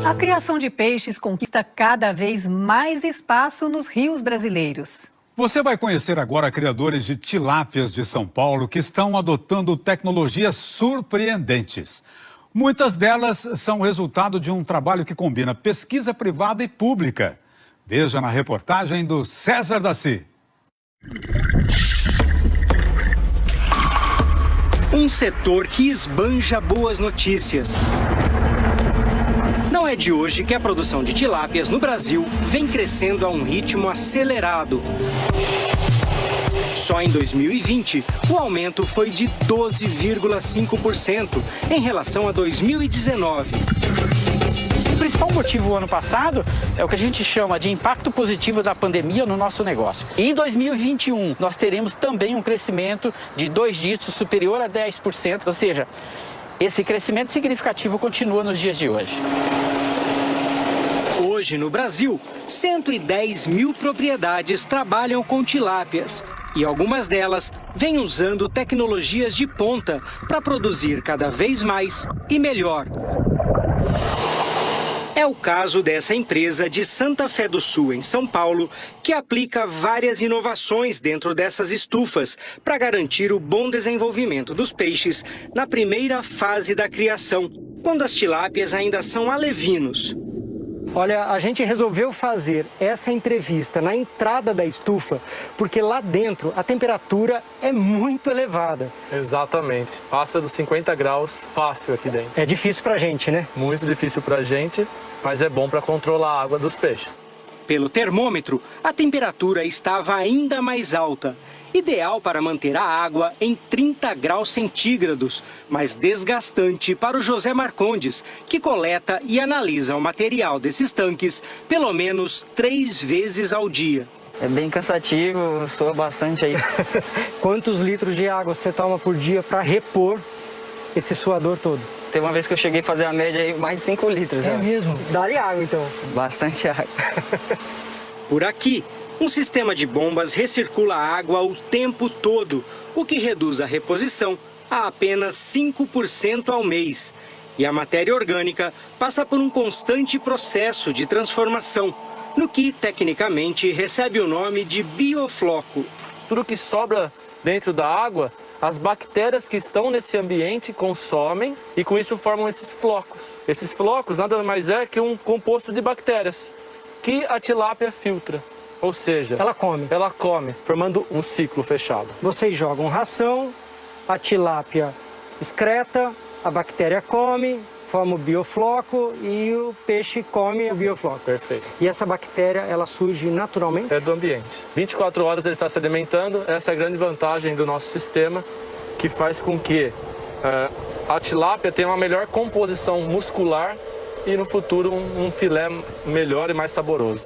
A criação de peixes conquista cada vez mais espaço nos rios brasileiros. Você vai conhecer agora criadores de tilápias de São Paulo que estão adotando tecnologias surpreendentes. Muitas delas são resultado de um trabalho que combina pesquisa privada e pública. Veja na reportagem do César Daci. Um setor que esbanja boas notícias. Não é de hoje que a produção de tilápias no Brasil vem crescendo a um ritmo acelerado. Só em 2020, o aumento foi de 12,5% em relação a 2019. O principal motivo ano passado é o que a gente chama de impacto positivo da pandemia no nosso negócio. E em 2021, nós teremos também um crescimento de 2 dígitos superior a 10%, ou seja, esse crescimento significativo continua nos dias de hoje. Hoje, no Brasil, 110 mil propriedades trabalham com tilápias e algumas delas vêm usando tecnologias de ponta para produzir cada vez mais e melhor. É o caso dessa empresa de Santa Fé do Sul, em São Paulo, que aplica várias inovações dentro dessas estufas para garantir o bom desenvolvimento dos peixes na primeira fase da criação, quando as tilápias ainda são alevinos. Olha, a gente resolveu fazer essa entrevista na entrada da estufa porque lá dentro a temperatura é muito elevada. Exatamente. Passa dos 50 graus fácil aqui dentro. É difícil pra gente, né? Muito difícil pra gente, mas é bom para controlar a água dos peixes. Pelo termômetro, a temperatura estava ainda mais alta. Ideal para manter a água em 30 graus centígrados, mas desgastante para o José Marcondes, que coleta e analisa o material desses tanques pelo menos 3 vezes ao dia. É bem cansativo, soa bastante aí. Quantos litros de água você toma por dia para repor esse suador todo? Teve uma vez que eu cheguei a fazer a média aí, mais de 5 litros. É mesmo? Dá-lhe água então. Bastante água. Por aqui, um sistema de bombas recircula a água o tempo todo, o que reduz a reposição a apenas 5% ao mês. E a matéria orgânica passa por um constante processo de transformação, no que, tecnicamente, recebe o nome de biofloco. Tudo que sobra dentro da água, as bactérias que estão nesse ambiente consomem e com isso formam esses flocos. Esses flocos nada mais é que um composto de bactérias que a tilápia filtra. Ou seja, ela come, formando um ciclo fechado. Vocês jogam ração, a tilápia excreta, a bactéria come, forma o biofloco e o peixe come o biofloco. Perfeito. E essa bactéria, ela surge naturalmente? É do ambiente. 24 horas ele está se alimentando, essa é a grande vantagem do nosso sistema, que faz com que a tilápia tenha uma melhor composição muscular e no futuro um filé melhor e mais saboroso.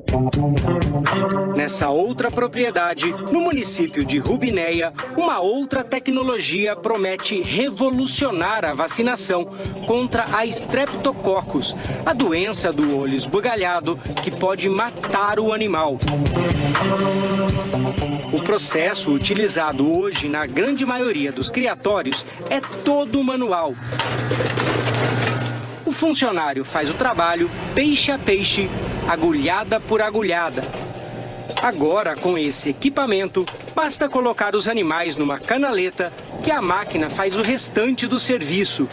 Nessa outra propriedade, no município de Rubinéia, uma outra tecnologia promete revolucionar a vacinação contra a Streptococcus, a doença do olho esbugalhado que pode matar o animal. O processo utilizado hoje na grande maioria dos criatórios é todo manual. O funcionário faz o trabalho peixe a peixe, agulhada por agulhada. Agora, com esse equipamento, basta colocar os animais numa canaleta que a máquina faz o restante do serviço.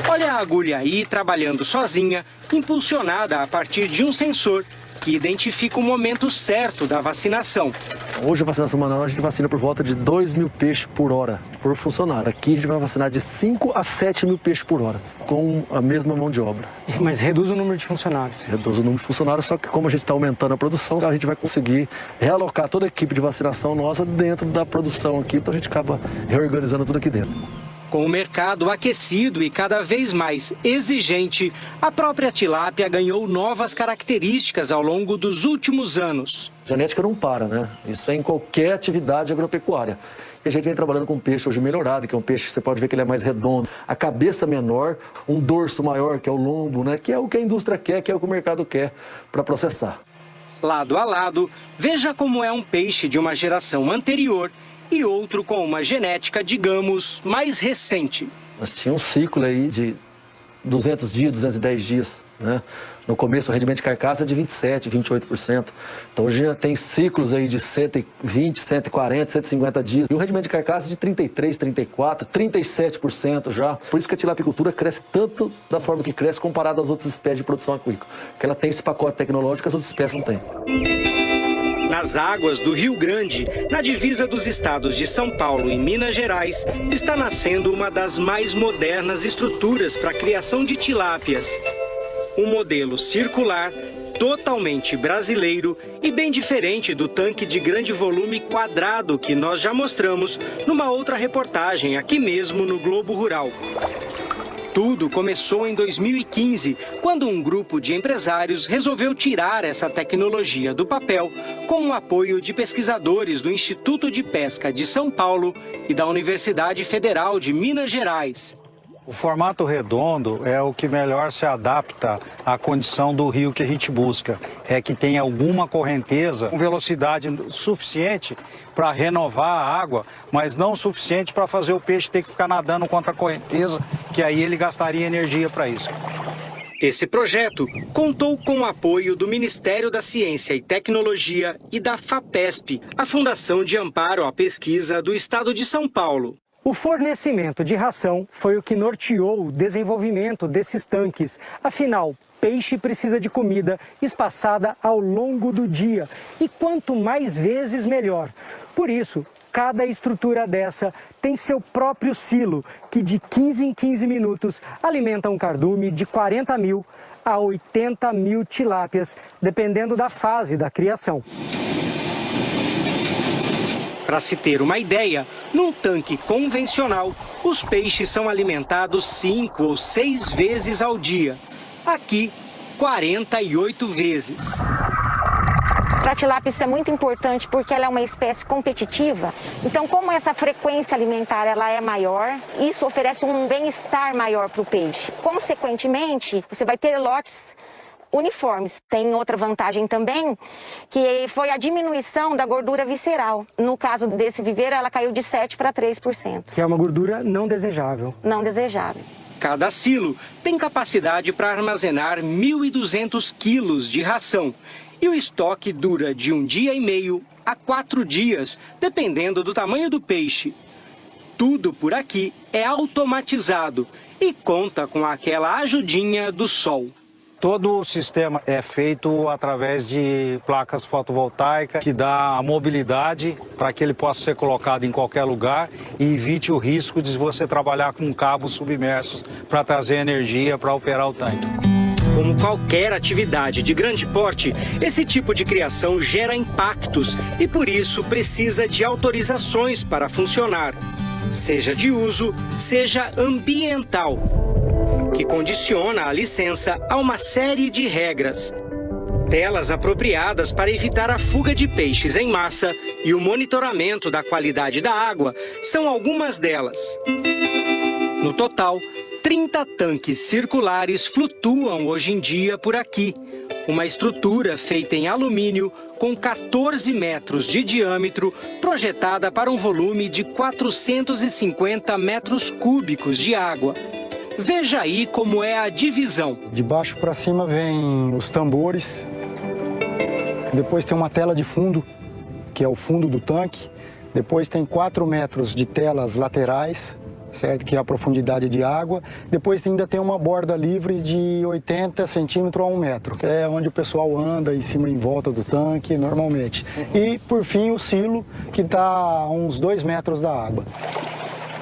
Olha a agulha aí trabalhando sozinha, impulsionada a partir de um sensor que identifica o momento certo da vacinação. Hoje a vacinação manual a gente vacina por volta de 2.000 peixes por hora, por funcionário. Aqui a gente vai vacinar de 5 a 7 mil peixes por hora, com a mesma mão de obra. Mas reduz o número de funcionários. Reduz o número de funcionários, só que como a gente está aumentando a produção, a gente vai conseguir realocar toda a equipe de vacinação nossa dentro da produção aqui, então a gente acaba reorganizando tudo aqui dentro. Com o mercado aquecido e cada vez mais exigente, a própria tilápia ganhou novas características ao longo dos últimos anos. Genética não para, né? Isso é em qualquer atividade agropecuária. E a gente vem trabalhando com um peixe hoje melhorado, que é um peixe que você pode ver que ele é mais redondo. A cabeça menor, um dorso maior, que é o lombo, né? Que é o que a indústria quer, que é o que o mercado quer para processar. Lado a lado, veja como é um peixe de uma geração anterior e outro com uma genética, digamos, mais recente. Nós tínhamos um ciclo aí de 200 dias, 210 dias, né? No começo o rendimento de carcaça é de 27%, 28%. Então hoje já tem ciclos aí de 120, 140, 150 dias. E o rendimento de carcaça é de 33%, 34%, 37% já. Por isso que a tilapicultura cresce tanto da forma que cresce comparado às outras espécies de produção aquícola. Porque ela tem esse pacote tecnológico que as outras espécies não têm. Nas águas do Rio Grande, na divisa dos estados de São Paulo e Minas Gerais, está nascendo uma das mais modernas estruturas para a criação de tilápias. Um modelo circular, totalmente brasileiro e bem diferente do tanque de grande volume quadrado que nós já mostramos numa outra reportagem aqui mesmo no Globo Rural. Tudo começou em 2015, quando um grupo de empresários resolveu tirar essa tecnologia do papel com o apoio de pesquisadores do Instituto de Pesca de São Paulo e da Universidade Federal de Minas Gerais. O formato redondo é o que melhor se adapta à condição do rio que a gente busca. É que tem alguma correnteza com velocidade suficiente para renovar a água, mas não suficiente para fazer o peixe ter que ficar nadando contra a correnteza, que aí ele gastaria energia para isso. Esse projeto contou com o apoio do Ministério da Ciência e Tecnologia e da FAPESP, a Fundação de Amparo à Pesquisa do Estado de São Paulo. O fornecimento de ração foi o que norteou o desenvolvimento desses tanques. Afinal, peixe precisa de comida espaçada ao longo do dia. E quanto mais vezes, melhor. Por isso, cada estrutura dessa tem seu próprio silo, que de 15 em 15 minutos alimenta um cardume de 40 mil a 80 mil tilápias, dependendo da fase da criação. Para se ter uma ideia, num tanque convencional, os peixes são alimentados 5 ou 6 vezes ao dia. Aqui, 48 vezes. Para a tilápia isso é muito importante porque ela é uma espécie competitiva. Então, como essa frequência alimentar ela é maior, isso oferece um bem-estar maior para o peixe. Consequentemente, você vai ter lotes uniformes. Tem outra vantagem também, que foi a diminuição da gordura visceral. No caso desse viveiro, ela caiu de 7% para 3%. Que é uma gordura não desejável. Não desejável. Cada silo tem capacidade para armazenar 1.200 quilos de ração. E o estoque dura de 1 dia e meio a 4 dias, dependendo do tamanho do peixe. Tudo por aqui é automatizado e conta com aquela ajudinha do sol. Todo o sistema é feito através de placas fotovoltaicas que dá a mobilidade para que ele possa ser colocado em qualquer lugar e evite o risco de você trabalhar com cabos submersos para trazer energia para operar o tanque. Como qualquer atividade de grande porte, esse tipo de criação gera impactos e por isso precisa de autorizações para funcionar, seja de uso, seja ambiental, que condiciona a licença a uma série de regras. Telas apropriadas para evitar a fuga de peixes em massa e o monitoramento da qualidade da água são algumas delas. No total, 30 tanques circulares flutuam hoje em dia por aqui. Uma estrutura feita em alumínio com 14 metros de diâmetro, projetada para um volume de 450 metros cúbicos de água. Veja aí como é a divisão. De baixo para cima vem os tambores, depois tem uma tela de fundo, que é o fundo do tanque, depois tem 4 metros de telas laterais, certo? Que é a profundidade de água, depois ainda tem uma borda livre de 80 centímetros a 1 metro, que é onde o pessoal anda em cima e em volta do tanque normalmente. E por fim o silo, que está a uns 2 metros da água.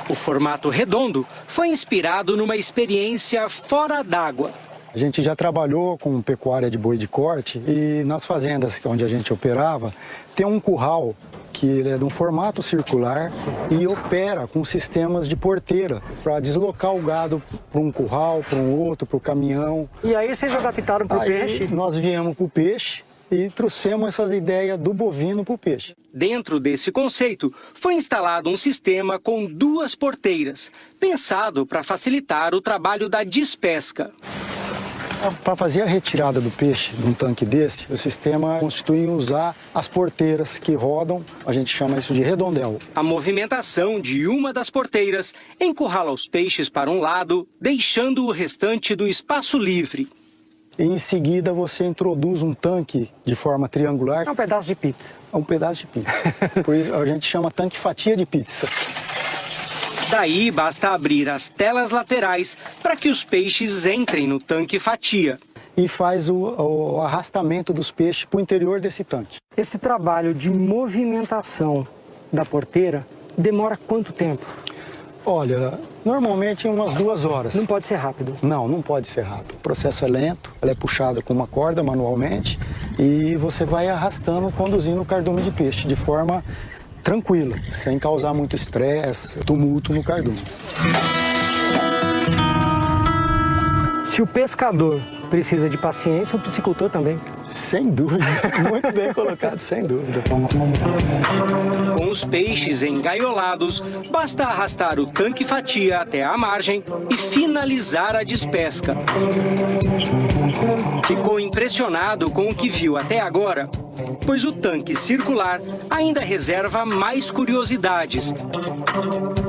O formato redondo foi inspirado numa experiência fora d'água. A gente já trabalhou com pecuária de boi de corte e nas fazendas onde a gente operava, tem um curral que ele é de um formato circular e opera com sistemas de porteira para deslocar o gado para um curral, para um outro, para o caminhão. E aí vocês adaptaram para o peixe? Nós viemos para o peixe e trouxemos essas ideias do bovino para o peixe. Dentro desse conceito, foi instalado um sistema com 2 porteiras, pensado para facilitar o trabalho da despesca. Para fazer a retirada do peixe de um tanque desse, o sistema constitui em usar as porteiras que rodam, a gente chama isso de redondel. A movimentação de uma das porteiras encurrala os peixes para um lado, deixando o restante do espaço livre. E em seguida você introduz um tanque de forma triangular. É um pedaço de pizza. É um pedaço de pizza. Por isso a gente chama tanque fatia de pizza. Daí basta abrir as telas laterais para que os peixes entrem no tanque fatia. E faz o arrastamento dos peixes para o interior desse tanque. Esse trabalho de movimentação da porteira demora quanto tempo? Olha, normalmente umas 2 horas. Não pode ser rápido? Não pode ser rápido. O processo é lento, ela é puxada com uma corda manualmente e você vai arrastando, conduzindo o cardume de peixe de forma tranquila, sem causar muito estresse, tumulto no cardume. Se o pescador precisa de paciência, o piscicultor também. Sem dúvida, muito bem colocado, sem dúvida. Com os peixes engaiolados, basta arrastar o tanque fatia até a margem e finalizar a despesca. Ficou impressionado com o que viu até agora? Pois o tanque circular ainda reserva mais curiosidades.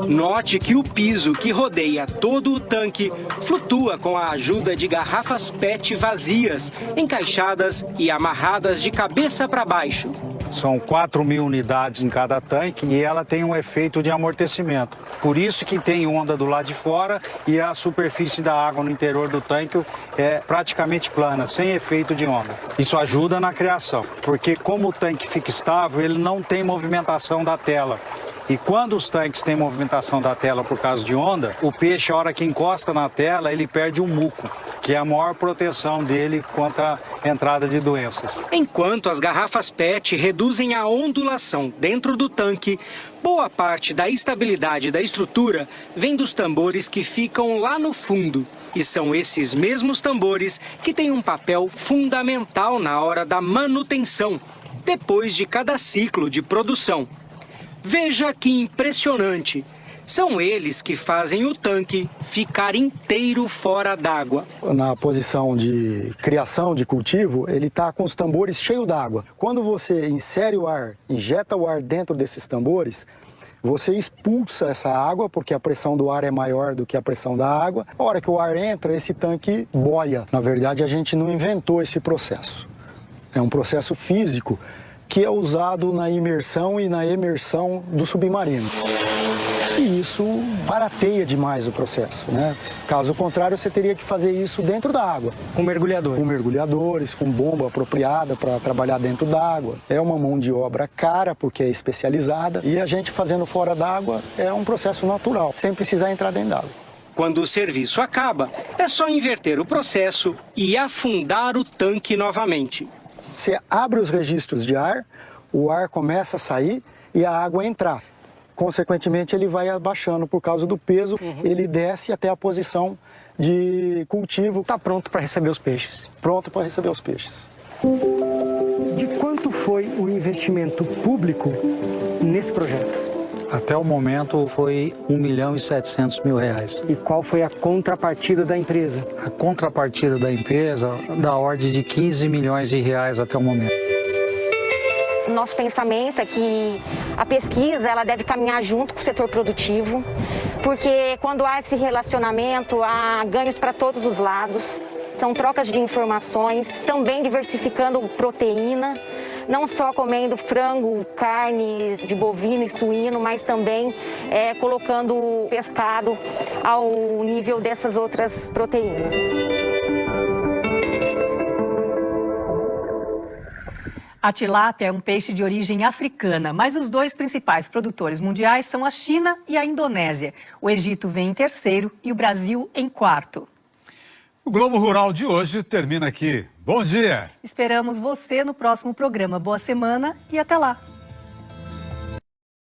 Note que o piso que rodeia todo o tanque flutua com a ajuda de garrafas PET vazias, encaixadas e amarradas de cabeça para baixo. São 4.000 unidades em cada tanque e ela tem um efeito de amortecimento. Por isso que tem onda do lado de fora e a superfície da água no interior do tanque é praticamente plana, sem efeito de onda. Isso ajuda na criação, porque como o tanque fica estável, ele não tem movimentação da tela. E quando os tanques têm movimentação da tela por causa de onda, o peixe, a hora que encosta na tela, ele perde o muco, que é a maior proteção dele contra a entrada de doenças. Enquanto as garrafas PET reduzem a ondulação dentro do tanque, boa parte da estabilidade da estrutura vem dos tambores que ficam lá no fundo. E são esses mesmos tambores que têm um papel fundamental na hora da manutenção, depois de cada ciclo de produção. Veja que impressionante! São eles que fazem o tanque ficar inteiro fora d'água. Na posição de criação de cultivo, ele está com os tambores cheios d'água. Quando você insere o ar, injeta o ar dentro desses tambores, você expulsa essa água, porque a pressão do ar é maior do que a pressão da água. A hora que o ar entra, esse tanque boia. Na verdade, a gente não inventou esse processo. É um processo físico que é usado na imersão e na emersão do submarino. E isso barateia demais o processo, né? Caso contrário, você teria que fazer isso dentro da água. Com mergulhadores. Com mergulhadores, com bomba apropriada para trabalhar dentro d'água. É uma mão de obra cara, porque é especializada. E a gente fazendo fora d'água é um processo natural, sem precisar entrar dentro d'água. Quando o serviço acaba, é só inverter o processo e afundar o tanque novamente. Você abre os registros de ar, o ar começa a sair e a água a entrar. Consequentemente, ele vai abaixando por causa do peso, ele desce até a posição de cultivo. Está pronto para receber os peixes. Pronto para receber os peixes. De quanto foi o investimento público nesse projeto? Até o momento foi R$1.700.000. E qual foi a contrapartida da empresa? A contrapartida da empresa da ordem de R$15 milhões até o momento. O nosso pensamento é que a pesquisa ela deve caminhar junto com o setor produtivo, porque quando há esse relacionamento, há ganhos para todos os lados. São trocas de informações, também diversificando proteína, não só comendo frango, carnes de bovino e suíno, mas também colocando o pescado ao nível dessas outras proteínas. A tilápia é um peixe de origem africana, mas os 2 principais produtores mundiais são a China e a Indonésia. O Egito vem em terceiro e o Brasil em quarto. O Globo Rural de hoje termina aqui. Bom dia! Esperamos você no próximo programa. Boa semana e até lá!